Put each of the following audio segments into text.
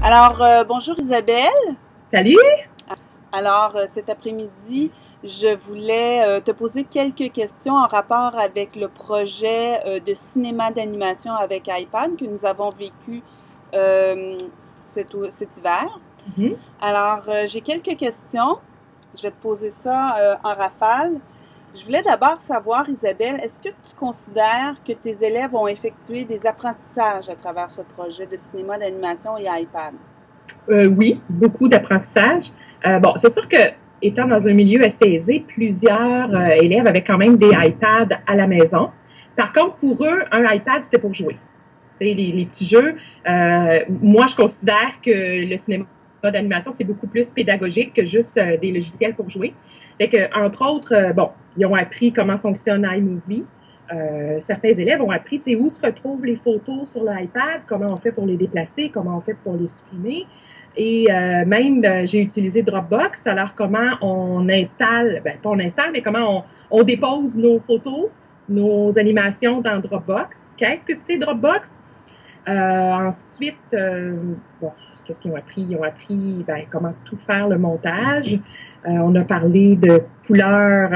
Alors, bonjour Isabelle. Salut! Alors, cet après-midi, je voulais te poser quelques questions en rapport avec le projet de cinéma d'animation avec iPad que nous avons vécu cet hiver. Mhm. Alors, j'ai quelques questions. Je vais te poser ça en rafale. Je voulais d'abord savoir, Isabelle, est-ce que tu considères que tes élèves ont effectué des apprentissages à travers ce projet de cinéma d'animation et iPad? Oui, beaucoup d'apprentissage. Bon, c'est sûr que, étant dans un milieu assez aisé, plusieurs élèves avaient quand même des iPads à la maison. Par contre, pour eux, un iPad, c'était pour jouer. Tu sais, les petits jeux. Moi, je considère que le cinéma d'animation, c'est beaucoup plus pédagogique que juste des logiciels pour jouer. Fait que, entre autres, bon, ils ont appris comment fonctionne iMovie. Certains élèves ont appris, tu sais, où se retrouvent les photos sur l'iPad, comment on fait pour les déplacer, comment on fait pour les supprimer. Et même, j'ai utilisé Dropbox. Alors, comment on installe, ben, pas on installe, mais comment on dépose nos photos, nos animations dans Dropbox. Qu'est-ce que c'est Dropbox? Ensuite, bon, qu'est-ce qu'ils ont appris? Ils ont appris ben, comment tout faire le montage. On a parlé de couleurs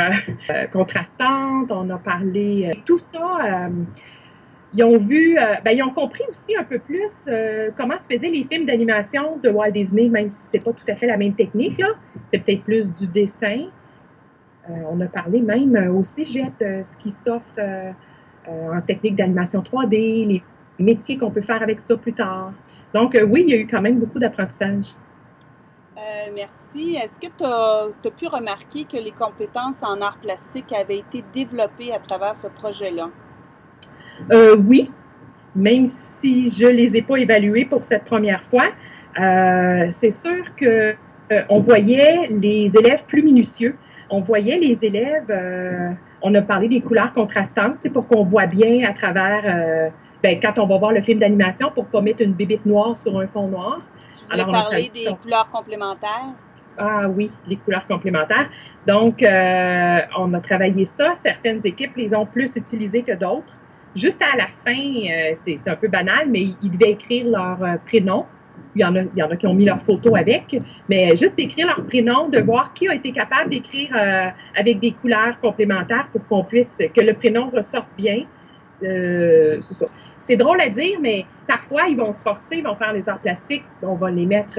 contrastantes. On a parlé tout ça. Ils ont vu, ben, ils ont compris aussi un peu plus comment se faisaient les films d'animation de Walt Disney, même si c'est pas tout à fait la même technique, là. C'est peut-être plus du dessin. On a parlé même au cégep, ce qui s'offre en technique d'animation 3D, les métiers qu'on peut faire avec ça plus tard. Donc, oui, il y a eu quand même beaucoup d'apprentissage. Merci. Est-ce que tu as pu remarquer que les compétences en arts plastiques avaient été développées à travers ce projet-là? Oui, même si je les ai pas évalués pour cette première fois, c'est sûr que on voyait les élèves plus minutieux. On voyait les élèves, on a parlé des couleurs contrastantes, pour qu'on voit bien à travers, ben, quand on va voir le film d'animation, pour pas mettre une bébête noire sur un fond noir. Tu voulais parler des couleurs complémentaires? Ah oui, les couleurs complémentaires. Donc, on a travaillé ça. Certaines équipes les ont plus utilisées que d'autres. Juste à la fin, c'est un peu banal, mais ils devaient écrire leur prénom. Il y en a qui ont mis leur photo avec, mais juste d'écrire leur prénom, de voir qui a été capable d'écrire avec des couleurs complémentaires pour qu'on puisse, que le prénom ressorte bien. C'est ça. C'est drôle à dire, mais parfois, ils vont se forcer, ils vont faire les arts plastiques, on va les mettre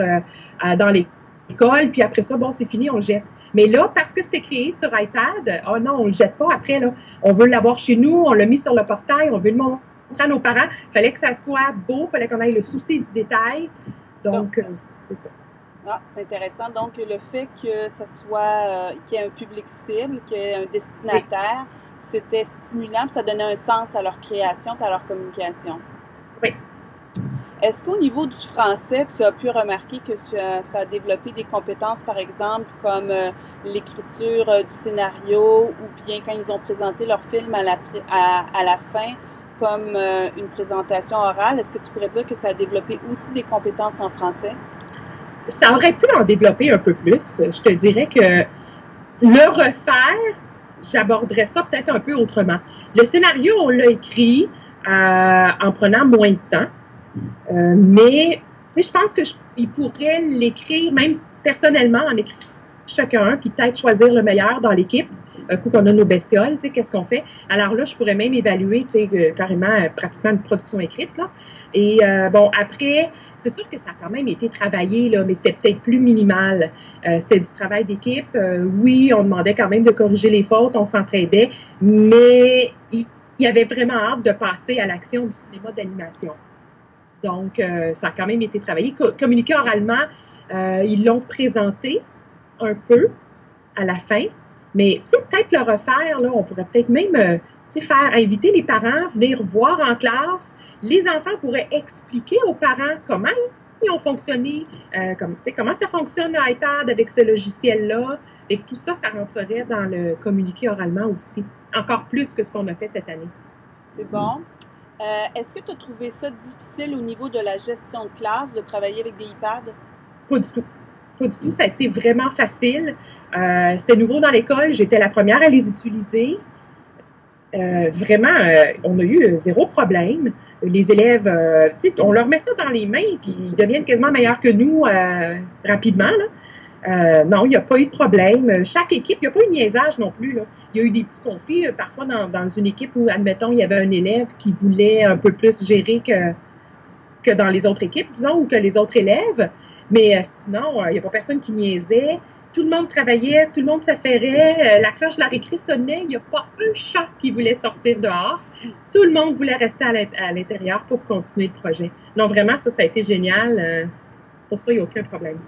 dans l'école, puis après ça, bon, c'est fini, on le jette. Mais là, parce que c'était créé sur iPad, oh non, on le jette pas après, là. On veut l'avoir chez nous, on l'a mis sur le portail, on veut le montrer à nos parents. Il fallait que ça soit beau, il fallait qu'on ait le souci du détail. Donc, c'est ça. Ah, c'est intéressant. Donc, le fait que ça soit, qu'il y ait un public cible, qu'il y ait un destinataire, oui, c'était stimulant, puis ça donnait un sens à leur création et à leur communication. Oui. Est-ce qu'au niveau du français, tu as pu remarquer que ça a développé des compétences, par exemple, comme l'écriture du scénario ou bien quand ils ont présenté leur film à la fin, comme une présentation orale? Est-ce que tu pourrais dire que ça a développé aussi des compétences en français? Ça aurait pu en développer un peu plus. Je te dirais que le refaire, j'aborderais ça peut-être un peu autrement. Le scénario, on l'a écrit en prenant moins de temps. Mais, tu sais, je pense qu'ils pourraient l'écrire, même personnellement, en écrivant chacun, puis peut-être choisir le meilleur dans l'équipe. Un coup qu'on a nos bestioles, tu sais, qu'est-ce qu'on fait? Alors là, je pourrais même évaluer, tu sais, carrément, pratiquement une production écrite, là. Et bon, après, c'est sûr que ça a quand même été travaillé, là, mais c'était peut-être plus minimal. C'était du travail d'équipe. Oui, on demandait quand même de corriger les fautes, on s'entraidait, mais il y avait vraiment hâte de passer à l'action du cinéma d'animation. Donc, ça a quand même été travaillé. Communiqué oralement, ils l'ont présenté un peu à la fin, mais peut-être le refaire, là, on pourrait peut-être même inviter les parents, venir voir en classe. Les enfants pourraient expliquer aux parents comment ils ont fonctionné, comment ça fonctionne l'iPad avec ce logiciel-là. Et tout ça, ça rentrerait dans le communiqué oralement aussi, encore plus que ce qu'on a fait cette année. C'est bon. Est-ce que tu as trouvé ça difficile au niveau de la gestion de classe, de travailler avec des iPads? Pas du tout. Pas du tout. Ça a été vraiment facile. C'était nouveau dans l'école. J'étais la première à les utiliser. vraiment, on a eu zéro problème. Les élèves, on leur met ça dans les mains, puis ils deviennent quasiment meilleurs que nous rapidement, là. Non, il n'y a pas eu de problème. Chaque équipe, il n'y a pas eu de niaisage non plus, là. Il y a eu des petits conflits, parfois dans une équipe où, admettons, il y avait un élève qui voulait un peu plus gérer que dans les autres équipes, disons, ou que les autres élèves. Mais sinon, il n'y a pas personne qui niaisait. Tout le monde travaillait, tout le monde s'affairait. La cloche de la récré sonnait. Il n'y a pas un chat qui voulait sortir dehors. Tout le monde voulait rester à l'intérieur pour continuer le projet. Donc, vraiment, ça a été génial. Pour ça, il n'y a aucun problème.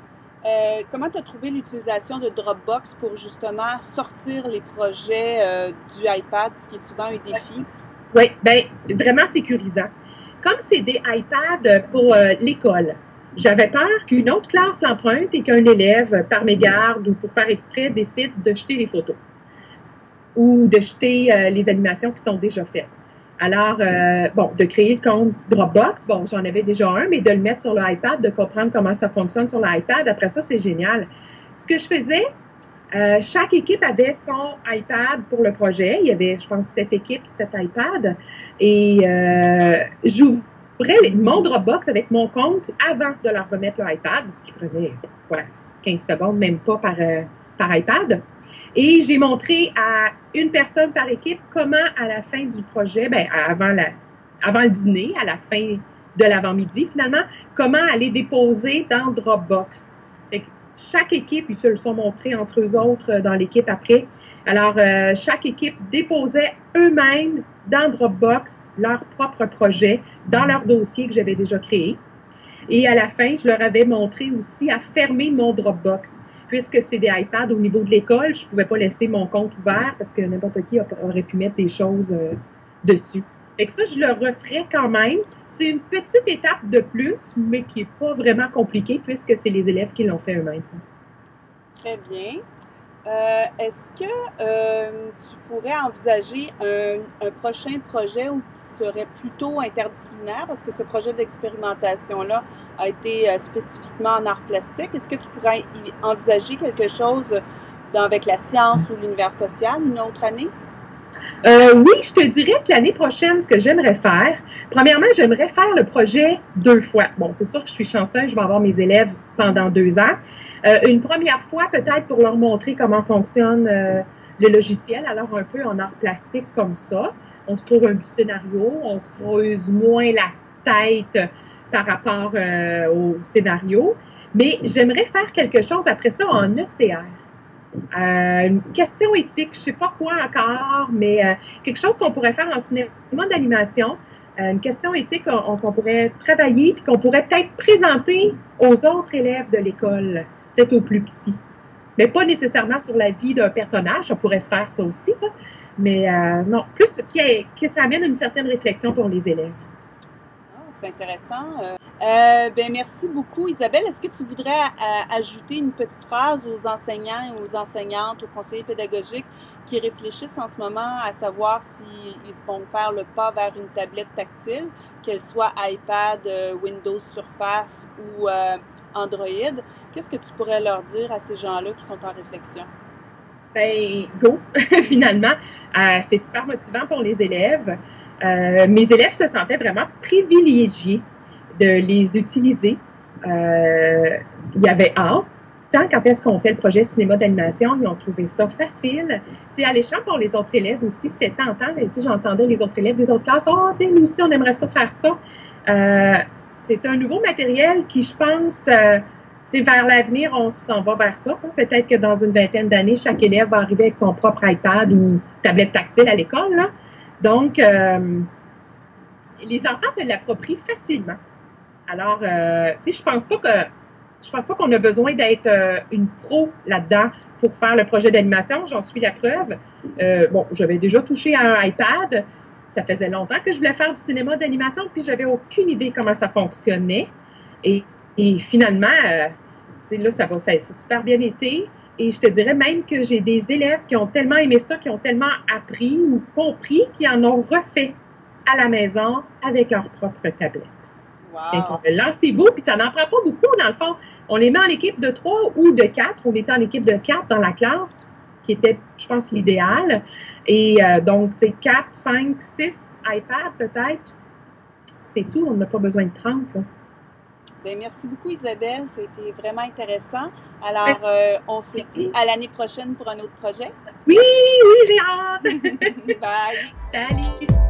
Comment tu as trouvé l'utilisation de Dropbox pour justement sortir les projets du iPad, ce qui est souvent un défi? Oui, bien, vraiment sécurisant. Comme c'est des iPads pour l'école, j'avais peur qu'une autre classe l'emprunte et qu'un élève, par mégarde ou pour faire exprès, décide de jeter les photos ou de jeter les animations qui sont déjà faites. Alors, de créer le compte Dropbox, j'en avais déjà un, mais de le mettre sur l'iPad, de comprendre comment ça fonctionne sur l'iPad, après ça, c'est génial. Ce que je faisais, chaque équipe avait son iPad pour le projet. Il y avait, je pense, 7 équipes, 7 iPads. Et j'ouvrais mon Dropbox avec mon compte avant de leur remettre le iPad, ce qui prenait, 15 secondes, même pas par iPad. Et j'ai montré à une personne par équipe comment, à la fin du projet, avant le dîner, à la fin de l'avant-midi, finalement, comment aller déposer dans Dropbox. Fait que chaque équipe, ils se le sont montrés entre eux autres dans l'équipe après. Alors, chaque équipe déposait eux-mêmes dans Dropbox leur propre projet, dans leur dossier que j'avais déjà créé. Et à la fin, je leur avais montré aussi à fermer mon Dropbox. Puisque c'est des iPads au niveau de l'école, je ne pouvais pas laisser mon compte ouvert parce que n'importe qui aurait pu mettre des choses dessus. Fait que ça, je le referais quand même. C'est une petite étape de plus, mais qui n'est pas vraiment compliquée puisque c'est les élèves qui l'ont fait eux-mêmes. Très bien. Est-ce que tu pourrais envisager un prochain projet qui serait plutôt interdisciplinaire? Parce que ce projet d'expérimentation-là a été spécifiquement en arts plastiques. Est-ce que tu pourrais envisager quelque chose avec la science ou l'univers social une autre année? Oui, je te dirais que l'année prochaine, ce que j'aimerais faire, premièrement, j'aimerais faire le projet 2 fois. Bon, c'est sûr que je suis chanceuse, je vais avoir mes élèves pendant 2 ans. Une première fois, peut-être pour leur montrer comment fonctionne le logiciel, alors un peu en art plastique comme ça. On se trouve un petit scénario, on se creuse moins la tête par rapport au scénario. Mais j'aimerais faire quelque chose après ça en ECR. Une question éthique, je ne sais pas quoi encore, mais quelque chose qu'on pourrait faire en cinéma d'animation, une question éthique qu'on pourrait travailler puis qu'on pourrait peut-être présenter aux autres élèves de l'école, peut-être aux plus petits. Mais pas nécessairement sur la vie d'un personnage, ça pourrait se faire ça aussi, là. Mais non, plus que ça amène une certaine réflexion pour les élèves. C'est intéressant. Merci beaucoup, Isabelle. Est-ce que tu voudrais ajouter une petite phrase aux enseignants et aux enseignantes, aux conseillers pédagogiques qui réfléchissent en ce moment à savoir s'ils vont faire le pas vers une tablette tactile, qu'elle soit iPad, Windows Surface ou Android? Qu'est-ce que tu pourrais leur dire à ces gens-là qui sont en réflexion? Go, finalement. C'est super motivant pour les élèves. Mes élèves se sentaient vraiment privilégiés de les utiliser. Il y avait hâte. Tant quand est-ce qu'on fait le projet cinéma d'animation, ils ont trouvé ça facile. C'est alléchant pour les autres élèves aussi. C'était tentant. J'entendais les autres élèves des autres classes. Nous aussi, on aimerait ça faire ça. C'est un nouveau matériel qui, je pense, vers l'avenir, on s'en va vers ça. Peut-être que dans une vingtaine d'années, chaque élève va arriver avec son propre iPad ou tablette tactile à l'école, là. Donc, les enfants se l'approprient facilement. Alors, je pense pas qu'on a besoin d'être une pro là-dedans pour faire le projet d'animation. J'en suis la preuve. J'avais déjà touché à un iPad. Ça faisait longtemps que je voulais faire du cinéma d'animation, puis j'avais aucune idée comment ça fonctionnait. Et finalement, là, ça a super bien été. Et je te dirais même que j'ai des élèves qui ont tellement aimé ça, qui ont tellement appris ou compris, qui en ont refait à la maison avec leur propre tablette. Wow. Lancez-vous, puis ça n'en prend pas beaucoup, dans le fond. On les met en équipe de 3 ou de 4. On est en équipe de 4 dans la classe. qui était, je pense, l'idéal. Et donc, tu sais, 4, 5, 6 iPads peut-être. C'est tout, on n'a pas besoin de 30. Là. Bien, merci beaucoup, Isabelle. C'était vraiment intéressant. Alors, on se dit à l'année prochaine pour un autre projet. Oui, oui, j'ai hâte. Bye. Salut.